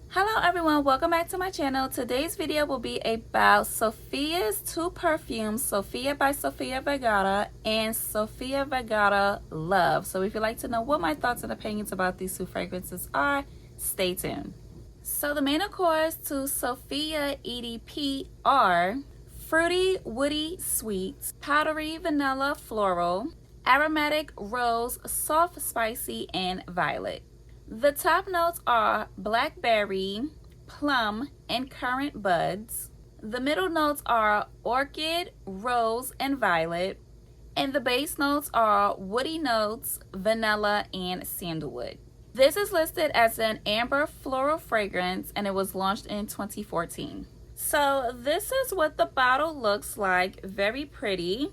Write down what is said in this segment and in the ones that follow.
Hello everyone, welcome back to my channel. Today's video will be about Sophia's two perfumes, Sophia by Sophia Vergara and Sophia Vergara Love. So if you'd like to know what my thoughts and opinions about these two fragrances are, stay tuned. So the main accords to Sophia EDP are fruity, woody, sweet, powdery, vanilla, floral, aromatic, rose, soft, spicy, and violet. The top notes are blackberry, plum, and currant buds. The middle notes are orchid, rose, and violet. And the base notes are woody notes, vanilla, and sandalwood. This is listed as an amber floral fragrance and it was launched in 2014. So this is what the bottle looks like. Very pretty.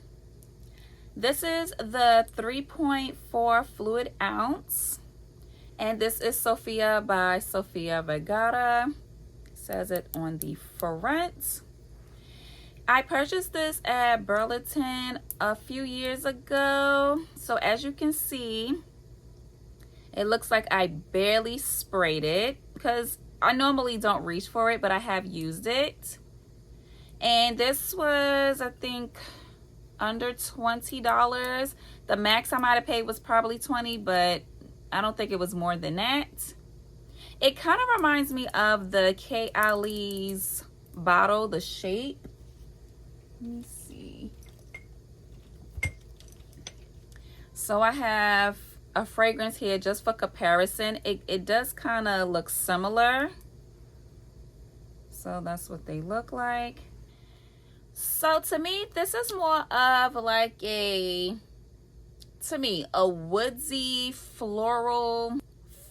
This is the 3.4 fluid ounce. And this is Sophia by Sophia Vergara. It says it on the front. I purchased this at Burlington a few years ago. So as you can see, it looks like I barely sprayed it because I normally don't reach for it, but I have used it. And this was, I think, under $20. The max I might have paid was probably $20, but I don't think it was more than that. It kind of reminds me of the K. Ali's bottle, the shape. Let me see. So I have a fragrance here just for comparison. It does kind of look similar. So that's what they look like. So to me, this is more of like a woodsy, floral,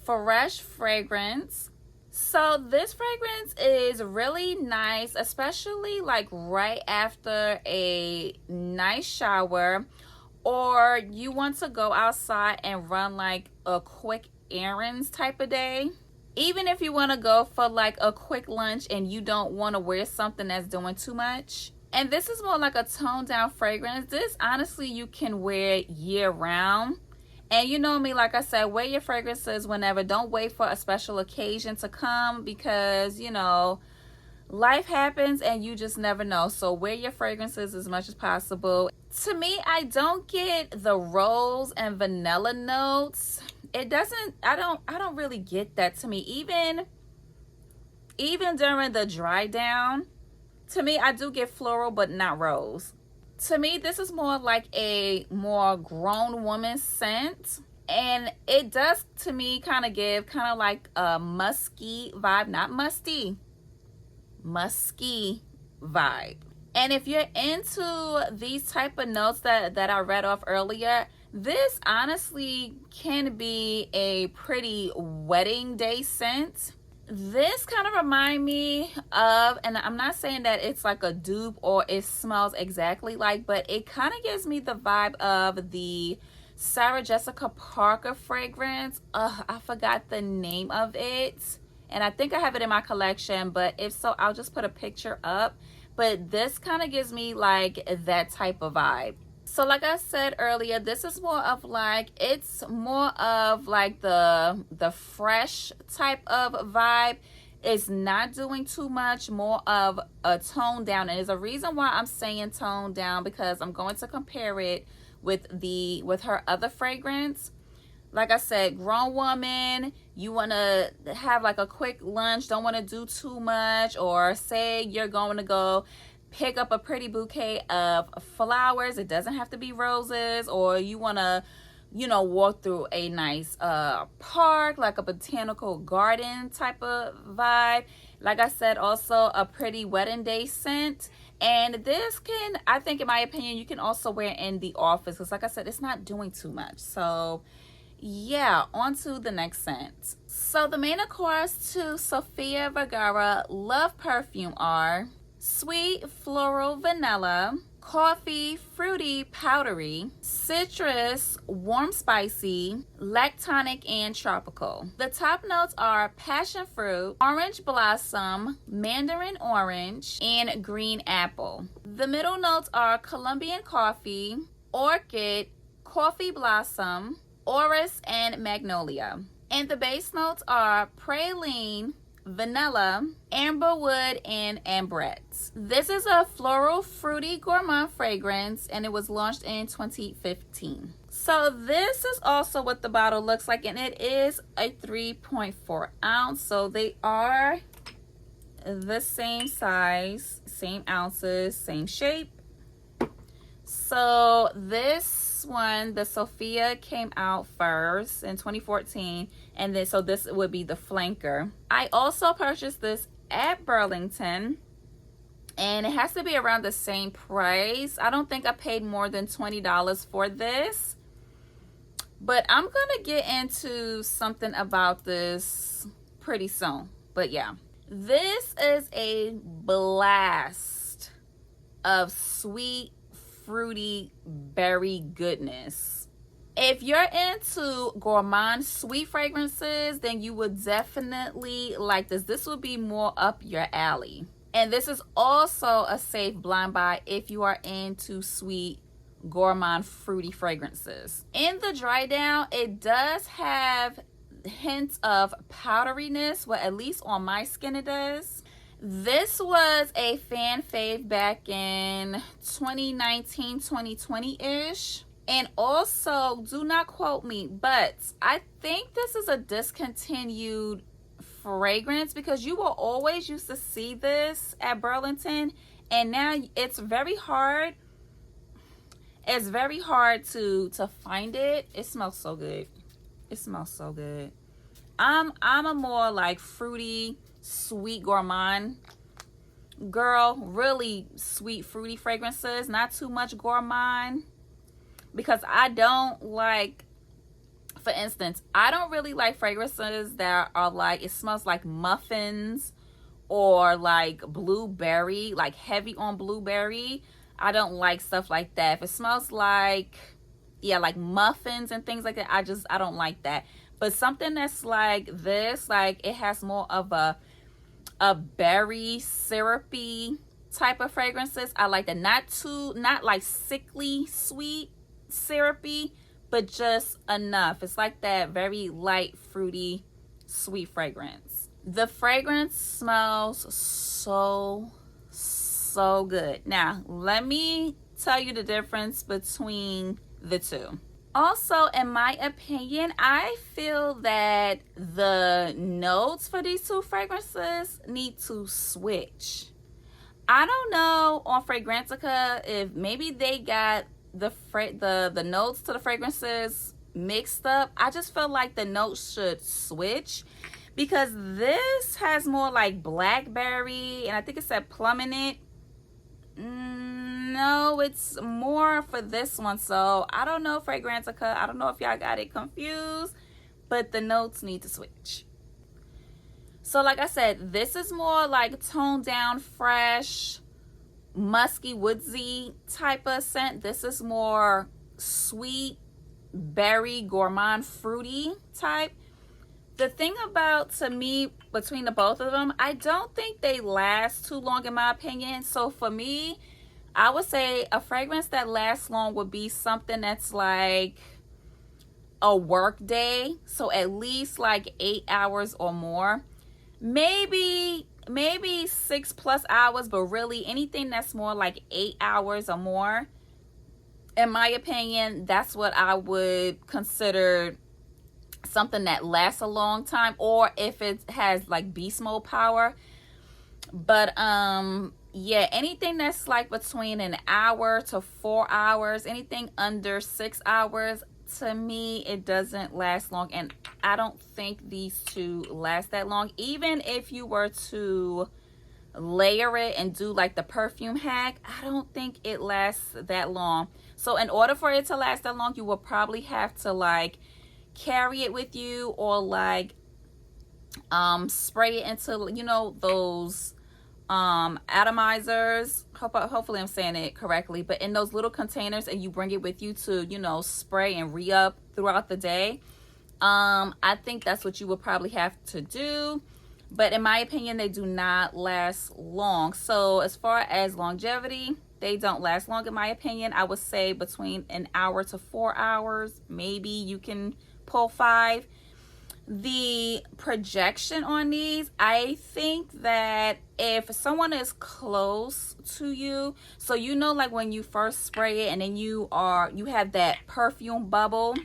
fresh fragrance. So this fragrance is really nice, especially like right after a nice shower, or you want to go outside and run like a quick errands type of day. Even if you want to go for like a quick lunch and you don't want to wear something that's doing too much. And this is more like a toned down fragrance. This honestly you can wear year round. And you know me, like I said, wear your fragrances whenever. Don't wait for a special occasion to come because, you know, life happens and you just never know. So wear your fragrances as much as possible. To me, I don't get the rose and vanilla notes. It doesn't, I don't really get that to me. Even during the dry down, to me, I do get floral, but not rose. To me, this is more like a more grown woman scent. And it does, to me, kind of give kind of like a musky vibe. Not musty. Musky vibe. And if you're into these type of notes that I read off earlier, this honestly can be a pretty wedding day scent. This kind of remind me of, and I'm not saying that it's like a dupe or it smells exactly like, but it kind of gives me the vibe of the Sarah Jessica Parker fragrance. I forgot the name of it, and I think I have it in my collection, but if so, I'll just put a picture up. But this kind of gives me like that type of vibe. So like I said earlier, this is more of like, it's more of like the fresh type of vibe. It's not doing too much, more of a tone down. And there's a reason why I'm saying tone down, because I'm going to compare it with her other fragrance. Like I said, grown woman, you want to have like a quick lunch, don't want to do too much, or say you're going to go pick up a pretty bouquet of flowers. It doesn't have to be roses. Or you want to, you know, walk through a nice park, like a botanical garden type of vibe. Like I said, also a pretty wedding day scent. And this can, I think in my opinion, you can also wear in the office, because like I said, it's not doing too much. So yeah, on to the next scent. So the main accords to Sophia Vergara Love perfume are sweet, floral, vanilla, coffee, fruity, powdery, citrus, warm, spicy, lactonic, and tropical. The top notes are passion fruit, orange blossom, mandarin orange, and green apple. The middle notes are Colombian coffee, orchid, coffee blossom, orris, and magnolia. And the base notes are praline, vanilla, amberwood, and ambrette. This is a floral fruity gourmand fragrance, and it was launched in 2015. So this is also what the bottle looks like, and it is a 3.4 ounce. So they are the same size, same ounces, same shape. So this one, the Sophia, came out first in 2014, and then so this would be the flanker. I also purchased this at Burlington, and it has to be around the same price. I don't think I paid more than $20 for this, but I'm gonna get into something about this pretty soon. But yeah, this is a blast of sweet, fruity berry goodness. If you're into gourmand sweet fragrances, then you would definitely like this. This would be more up your alley. And this is also a safe blind buy if you are into sweet gourmand fruity fragrances. In the dry down, it does have hints of powderiness. Well, at least on my skin it does. This was a fan fave back in 2019, 2020-ish. And also, do not quote me, but I think this is a discontinued fragrance because you will always used to see this at Burlington. And now it's very hard. It's very hard to find it. It smells so good. It smells so good. I'm a more like fruity, sweet gourmand girl. Really sweet fruity fragrances, not too much gourmand, because I don't like, for instance, I don't really like fragrances that are like, it smells like muffins or like blueberry, like heavy on blueberry. I don't like stuff like that. If it smells like, yeah, like muffins and things like that, I don't like that. But something that's like this, like it has more of a berry syrupy type of fragrances, I like that. Not like sickly sweet syrupy, but just enough. It's like that very light fruity sweet fragrance. The fragrance smells so good. Now let me tell you the difference between the two. Also, in my opinion, I feel that the notes for these two fragrances need to switch. I don't know on Fragrantica if maybe they got the notes to the fragrances mixed up. I just feel like the notes should switch, because this has more like blackberry, and I think it said plum in it. No, it's more for this one. So I don't know, Fragrantica, I don't know if y'all got it confused, but the notes need to switch. So like I said, this is more like toned down, fresh, musky, woodsy type of scent. This is more sweet, berry, gourmand, fruity type. The thing about, to me, between the both of them, I don't think they last too long in my opinion. So for me, I would say a fragrance that lasts long would be something that's like a work day. So at least like 8 hours or more. Maybe 6+ hours, but really anything that's more like 8 hours or more, in my opinion, that's what I would consider something that lasts a long time, or if it has like beast mode power. But yeah, anything that's like between an hour to 4 hours, anything under 6 hours, to me it doesn't last long. And I don't think these two last that long. Even if you were to layer it and do like the perfume hack, I don't think it lasts that long. So in order for it to last that long, you will probably have to like carry it with you, or like spray it into, you know, those atomizers. Hopefully I'm saying it correctly, but in those little containers, and you bring it with you to, you know, spray and re-up throughout the day. I think that's what you would probably have to do, but in my opinion, they do not last long. So as far as longevity, they don't last long in my opinion. I would say between an hour to 4 hours. Maybe you can pull 5. The projection on these, I think that if someone is close to you, so you know, like when you first spray it and then you have that perfume bubble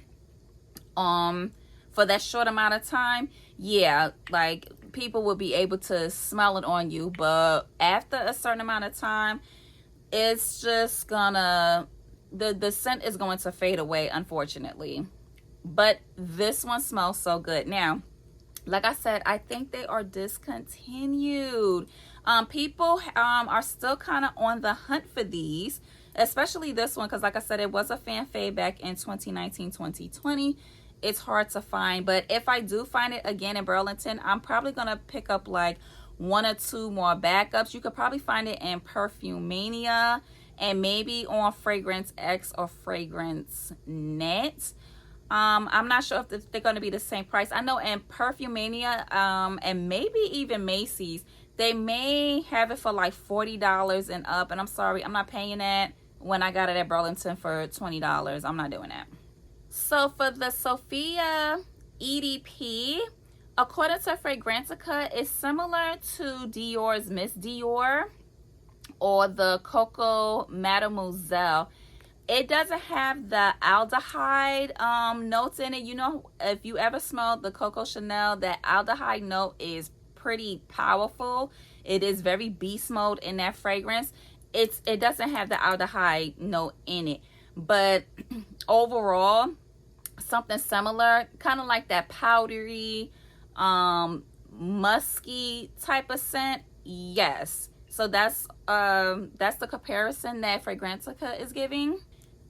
for that short amount of time, yeah, like people will be able to smell it on you. But after a certain amount of time, it's just gonna, the scent is going to fade away, unfortunately. But this one smells so good. Now, like I said, I think they are discontinued. People are still kind of on the hunt for these, especially this one, because like I said, it was a fan fave back in 2019, 2020. It's hard to find, but if I do find it again in Burlington, I'm probably gonna pick up like one or two more backups. You could probably find it in Perfume Mania and maybe on Fragrance X or Fragrance Net. I'm not sure if they're going to be the same price. I know in Perfume Mania and maybe even Macy's, they may have it for like $40 and up, and I'm sorry, I'm not paying that when I got it at Burlington for $20. I'm not doing that. So for the Sophia EDP, according to Fragrantica, it's similar to Dior's Miss Dior or the Coco Mademoiselle. It doesn't have the aldehyde notes in it. You know, if you ever smelled the Coco Chanel, that aldehyde note is pretty powerful. It is very beast mode in that fragrance. It doesn't have the aldehyde note in it. But overall, something similar, kind of like that powdery, musky type of scent. Yes. So that's the comparison that Fragrantica is giving.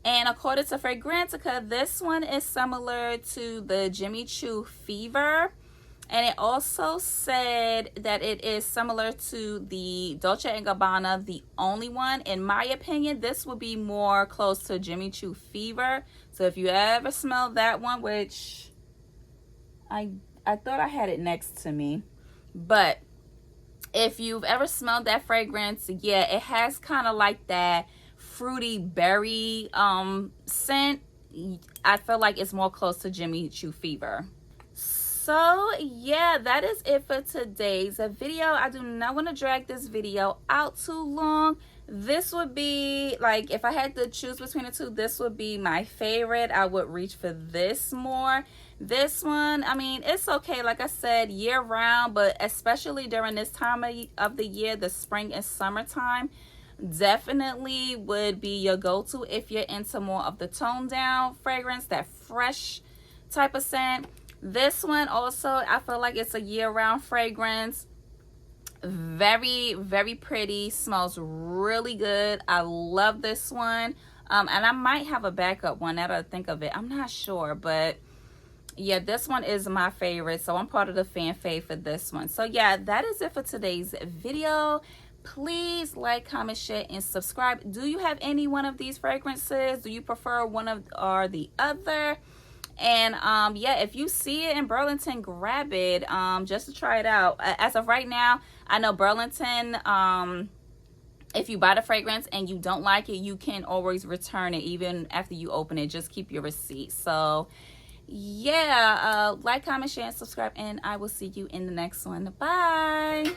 And according to Fragrantica, this one is similar to the Jimmy Choo Fever. And it also said that it is similar to the Dolce & Gabbana, The Only One. In my opinion, this would be more close to Jimmy Choo Fever. So if you ever smell that one, which I thought I had it next to me. But if you've ever smelled that fragrance, yeah, it has kind of like that fruity berry scent. I feel like it's more close to Jimmy Choo Fever. So yeah, that is it for today's video. I do not want to drag this video out too long. This would be like, if I had to choose between the two, this would be my favorite. I would reach for this more. This one, I mean, it's okay, like I said, year round, but especially during this time of the year, the spring and summertime, definitely would be your go-to if you're into more of the toned down fragrance, that fresh type of scent. This one also, I feel like it's a year-round fragrance. Very, very pretty. Smells really good. I love this one. And I might have a backup one now that I think of it. I'm not sure, but yeah, this one is my favorite. So I'm part of the fan fave for this one. So yeah, that is it for today's video. Please like, comment, share, and subscribe. Do you have any one of these fragrances? Do you prefer one of or the other? And yeah, if you see it in Burlington, grab it just to try it out. As of right now, I know Burlington, if you buy the fragrance and you don't like it, you can always return it even after you open it. Just keep your receipt. So yeah, like, comment, share, and subscribe, and I will see you in the next one. Bye.